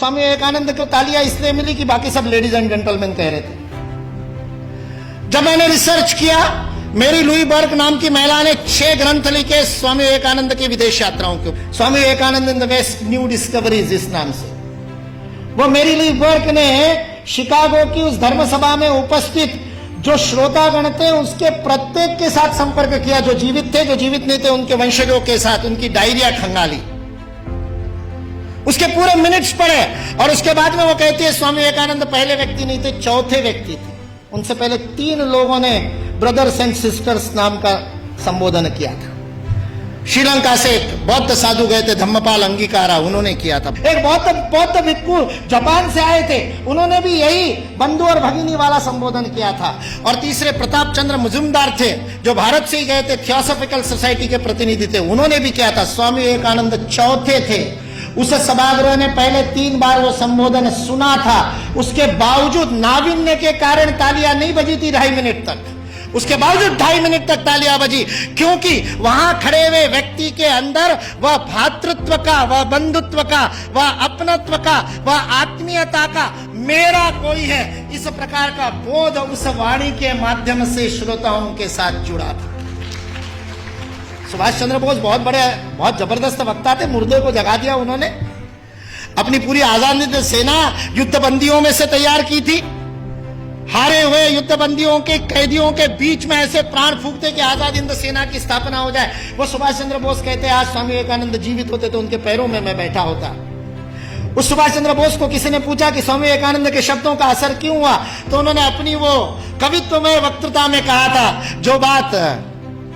स्वामी विवेकानंद को तालियां इसलिए मिली कि बाकी सब लेडीज एंड जेंटलमैन कह रहे थे। जब मैंने रिसर्च किया, मेरी लुई बर्ग नाम की महिला ने 6 ग्रंथ लिखे स्वामी विवेकानंद की विदेश यात्राओं के, Swami Vivekananda in the west new discoveries इस नाम से। वो मेरी लुई बर्ग ने शिकागो की उस धर्म सभा में उपस्थित जो श्रोतागण थे उसके प्रत्येक के साथ संपर्क किया, जो जीवित थे, जो जीवित नहीं थे उनके वंशजों के साथ, उनकी डायरिया खंगाली, उसके पूरे मिनट्स पढ़े। और उसके बाद में वो कहती है स्वामी विवेकानंद पहले व्यक्ति नहीं थे, चौथे व्यक्ति थे। उनसे पहले 3 लोगों ने ब्रदर्स एंड सिस्टर्स नाम का संबोधन किया था। श्रीलंका से एक बौद्ध साधु गए थे, धम्मपाल अंगीकारा, उन्होंने किया था। एक बौद्ध भिक्खु जापान से आए थे, उन्होंने भी यही बंधु और भगिनी वाला संबोधन किया था। और तीसरे प्रताप चंद्र मजुमदार थे, जो भारत से ही गए थे, थियोसॉफिकल सोसाइटी के प्रतिनिधि थे, उन्होंने भी किया था। स्वामी विवेकानंद चौथे थे। उस सभागृह ने पहले 3 बार वो संबोधन सुना था, उसके बावजूद नाविन्य के कारण तालियां नहीं बजी थी 2.5 मिनट तक। उसके बावजूद 2.5 मिनट तक तालियां बजी, क्योंकि वहां खड़े हुए व्यक्ति के अंदर वह भातृत्व का, वह बंधुत्व का, वह अपनत्व का, वह आत्मीयता का, मेरा कोई है, इस प्रकार का बोध उस वाणी के माध्यम से श्रोताओं के साथ जुड़ा था। सुभाष चंद्र बोस बहुत जबरदस्त वक्ता थे, मुर्दे को जगा दिया उन्होंने। अपनी पूरी आजादी सेना युद्धबंदियों में से तैयार की थी। हारे हुए युद्धबंदियों के कैदियों के बीच में ऐसे प्राण फूंकते कि आजाद हिंद सेना की स्थापना हो जाए। वो सुभाष चंद्र बोस कहते हैं आज स्वामी विवेकानंद जीवित होते तो उनके पैरों में मैं बैठा होता। उस सुभाष चंद्र बोस को किसी ने पूछा कि स्वामी विवेकानंद के शब्दों का असर क्यों हुआ, तो उन्होंने अपनी वो कवित्वमय वक्तृता में कहा था, जो बात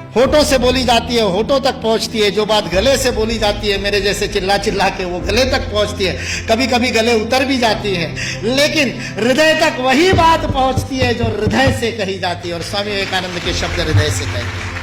होठों से बोली जाती है होठों तक पहुंचती है, जो बात गले से बोली जाती है मेरे जैसे चिल्ला चिल्ला के वो गले तक पहुंचती है, कभी कभी गले उतर भी जाती है, लेकिन हृदय तक वही बात पहुंचती है जो हृदय से कही जाती है। और स्वामी विवेकानंद के शब्द हृदय से कहते हैं।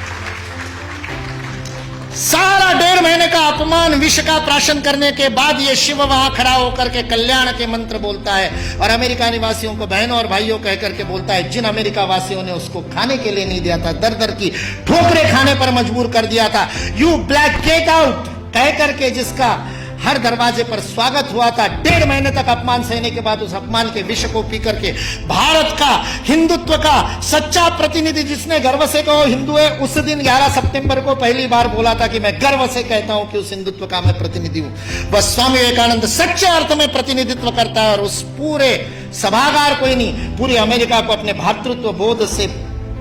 सारा 1.5 महीने का अपमान विष का प्राशन करने के बाद ये शिव वहां खड़ा होकर के कल्याण के मंत्र बोलता है और अमेरिका निवासियों को बहनों और भाइयों कह करके बोलता है, जिन अमेरिका वासियों ने उसको खाने के लिए नहीं दिया था, दर दर की ठोकरें खाने पर मजबूर कर दिया था, यू ब्लैक गेट आउट कह करके जिसका हर दरवाजे पर स्वागत हुआ था, 1.5 महीने तक अपमान सहने के बाद उस अपमान के विष को पी करके भारत का हिंदुत्व का सच्चा प्रतिनिधि जिसने गर्व से कहो हिंदू है, उस दिन 11 सितंबर को पहली बार बोला था कि मैं गर्व से कहता हूं कि उस हिंदुत्व का मैं प्रतिनिधि हूं। बस स्वामी विवेकानंद सच्चे अर्थ में प्रतिनिधित्व करता है और उस पूरे सभागार को ही नहीं, पूरी अमेरिका को अपने भातृत्व बोध से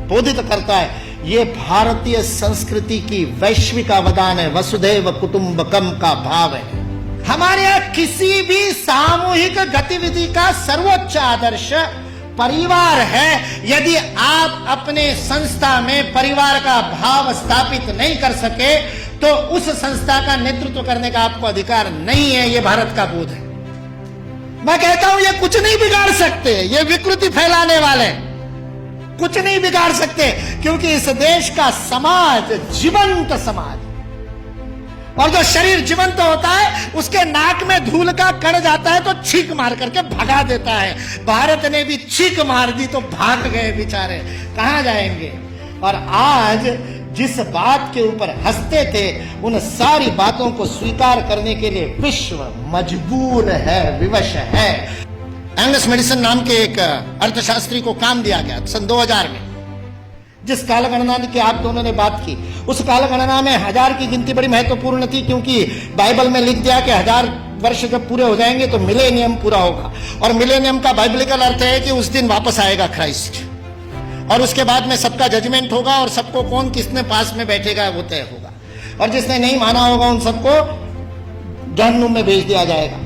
बोधित करता है। ये भारतीय संस्कृति की वैश्विक अवदान है, वसुधैव कुटुंबकम का भाव है। हमारे यहां किसी भी सामूहिक गतिविधि का सर्वोच्च आदर्श परिवार है। यदि आप अपने संस्था में परिवार का भाव स्थापित नहीं कर सके तो उस संस्था का नेतृत्व करने का आपको अधिकार नहीं है। यह भारत का बोध है। मैं कहता हूं ये कुछ नहीं बिगाड़ सकते, ये विकृति फैलाने वाले कुछ नहीं बिगाड़ सकते, क्योंकि इस देश का समाज जीवंत समाज, और जो शरीर जीवंत होता है उसके नाक में धूल का कण जाता है तो छींक मार करके भगा देता है। भारत ने भी छींक मार दी तो भाग गए बेचारे, कहां जाएंगे। और आज जिस बात के ऊपर हंसते थे उन सारी बातों को स्वीकार करने के लिए विश्व मजबूर है, विवश है। एंगस मेडिसन नाम के एक अर्थशास्त्री को काम दिया गया सन 2000 में। जिस कालगणना की आप दोनों ने बात की, उस कालगणना में 1000 की गिनती बड़ी महत्वपूर्ण थी, क्योंकि बाइबल में लिख दिया कि 1000 वर्ष जब पूरे हो जाएंगे तो मिलेनियम पूरा होगा। और मिलेनियम का बाइबलिकल अर्थ है कि उस दिन वापस आएगा क्राइस्ट, और उसके बाद में सबका जजमेंट होगा और सबको कौन किसने पास में बैठेगा वो तय होगा, और जिसने नहीं माना होगा उन सबको जहन्नुम में भेज दिया जाएगा।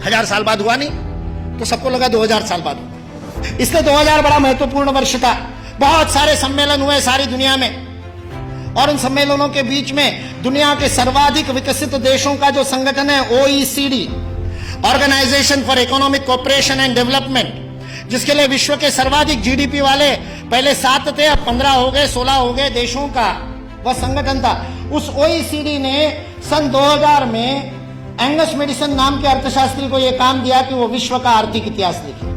1000 साल बाद हुआ नहीं तो सबको लगा 2000 साल बाद होगा। इसलिए 2000 बड़ा महत्वपूर्ण वर्ष था। बहुत सारे सम्मेलन हुए सारी दुनिया में, और उन सम्मेलनों के बीच में दुनिया के सर्वाधिक विकसित देशों का जो संगठन है OECD, organisation for economic cooperation and development, जिसके लिए विश्व के सर्वाधिक GDP वाले पहले 7 थे, अब 15 हो गए, 16 हो गए देशों का वह संगठन था। उस OECD ने सन 2000 में एंगस मेडिसन नाम के अर्थशास्त्री को यह काम दिया कि वो विश्व का आर्थिक इतिहास लिखे।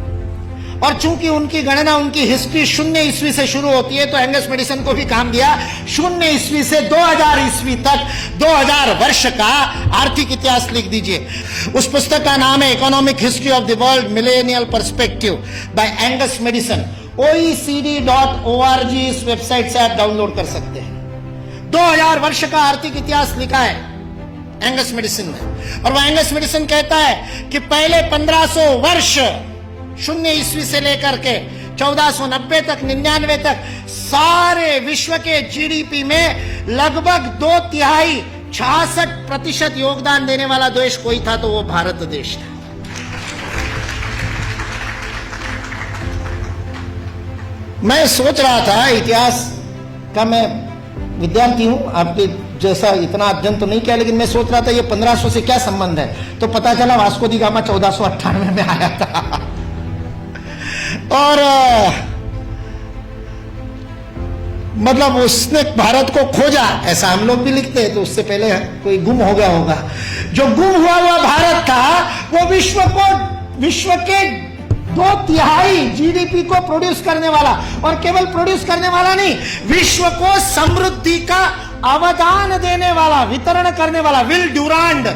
और चूंकि उनकी गणना, उनकी हिस्ट्री 0 ईस्वी से शुरू होती है, तो एंगस मैडिसन को भी काम दिया 0 ईस्वी से 2000 ईस्वी तक 2000 वर्ष का आर्थिक इतिहास लिख दीजिए। उस पुस्तक का नाम है economic history of the world millennial perspective by Angus Maddison. OECD.org इस वेबसाइट से आप डाउनलोड कर सकते हैं। 2000 वर्ष का आर्थिक इतिहास लिखा है एंगस मैडिसन ने। और वह एंगस मैडिसन कहता है कि पहले 1500 वर्ष 0 ईस्वी से लेकर के 1490 तक 99 तक सारे विश्व के जीडीपी में लगभग 2/3 66% योगदान देने वाला देश कोई था तो वो भारत देश था। मैं सोच रहा था, इतिहास का मैं विद्यार्थी हूं, आपके जैसा इतना अध्ययन तो नहीं किया, लेकिन मैं सोच रहा था ये 1500 से क्या संबंध है। तो पता चला वास्को दी गामा 1498 में आया था। और मतलब उसने भारत को खोजा, ऐसा हम लोग भी लिखते हैं, तो उससे पहले कोई गुम हो गया होगा। जो गुम हुआ भारत था वो विश्व के 2/3 जीडीपी को प्रोड्यूस करने वाला, और केवल प्रोड्यूस करने वाला नहीं, विश्व को समृद्धि का अवदान देने वाला, वितरण करने वाला। विल ड्यूरांड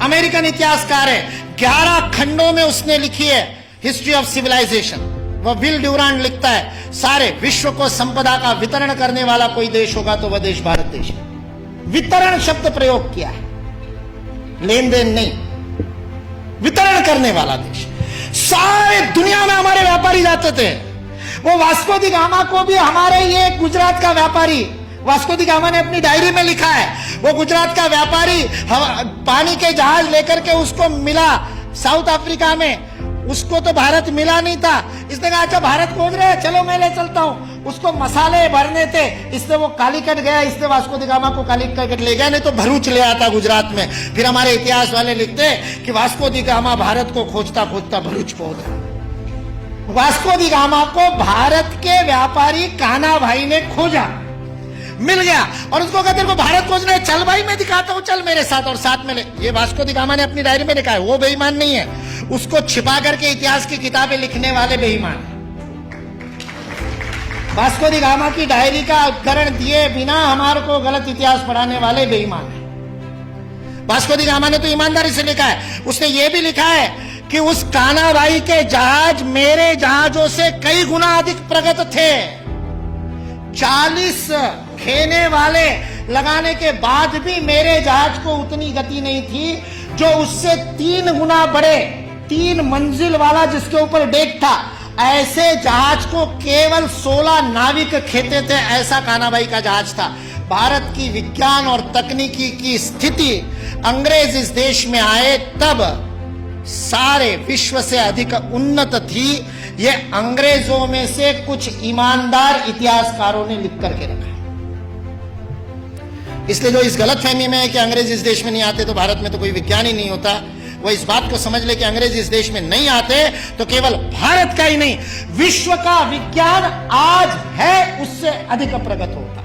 अमेरिकन इतिहासकार है, 11 खंडों में उसने लिखी है हिस्ट्री ऑफ सिविलाइजेशन। वह विल ड्यूरांड लिखता है सारे विश्व को संपदा का वितरण करने वाला कोई देश होगा तो वह देश भारत देश है। वितरण शब्द प्रयोग किया है, लेन देन नहीं, वितरण करने वाला देश। सारे दुनिया में हमारे व्यापारी जाते थे। वो वास्को दी गामा को भी हमारे ये गुजरात का व्यापारी, वास्को दी गामा ने अपनी डायरी में लिखा है, वो गुजरात का व्यापारी पानी के जहाज लेकर के उसको मिला साउथ अफ्रीका में। उसको तो भारत मिला नहीं था। इसने कहा अच्छा भारत खोज रहे हैं, चलो मैं ले चलता हूं। उसको मसाले भरने थे, इसलिए वो कालीकट गया, इसलिए वास्को दी गामा को कालीकट ले गया, नहीं तो भरूच ले आता गुजरात में। फिर हमारे इतिहास वाले लिखते कि वास्को दी गामा भारत को खोजता खोजता भरूच पहुंच गया। वास्को दी गामा को भारत के व्यापारी कान्हा भाई ने खोजा, मिल गया, और उसको कहते को भारत खोजने, चल भाई मैं दिखाता हूं, चल मेरे साथ, और साथ में ले। ये वास्को दी गामा ने अपनी डायरी में लिखा है, वो बेईमान नहीं है, उसको छिपा करके इतिहास की किताबें लिखने वाले बेईमान। वास्को दी गामा की डायरी का उद्धरण दिए बिना हमारे को गलत इतिहास पढ़ाने वाले बेईमान है। वास्को दी गामा ने तो ईमानदारी से लिखा है। उसने ये भी लिखा है कि उस कान्हा भाई के जहाज मेरे जहाजों से कई गुना अधिक प्रगत थे। 40 खेने वाले लगाने के बाद भी मेरे जहाज को उतनी गति नहीं थी, जो उससे 3 गुना बड़े 3 मंजिल वाला जिसके ऊपर डेक था, ऐसे जहाज को केवल 16 नाविक खेते थे। ऐसा कान्हा भाई का जहाज था। भारत की विज्ञान और तकनीकी की स्थिति अंग्रेज इस देश में आए तब सारे विश्व से अधिक उन्नत थी। ये अंग्रेजों में से कुछ ईमानदार इतिहासकारों ने लिख करके रखा। इसलिए जो इस गलतफहमी में है कि अंग्रेज इस देश में नहीं आते तो भारत में तो कोई विज्ञान ही नहीं होता, वो इस बात को समझ ले कि अंग्रेज इस देश में नहीं आते तो केवल भारत का ही नहीं, विश्व का विज्ञान आज है उससे अधिक प्रगत होता।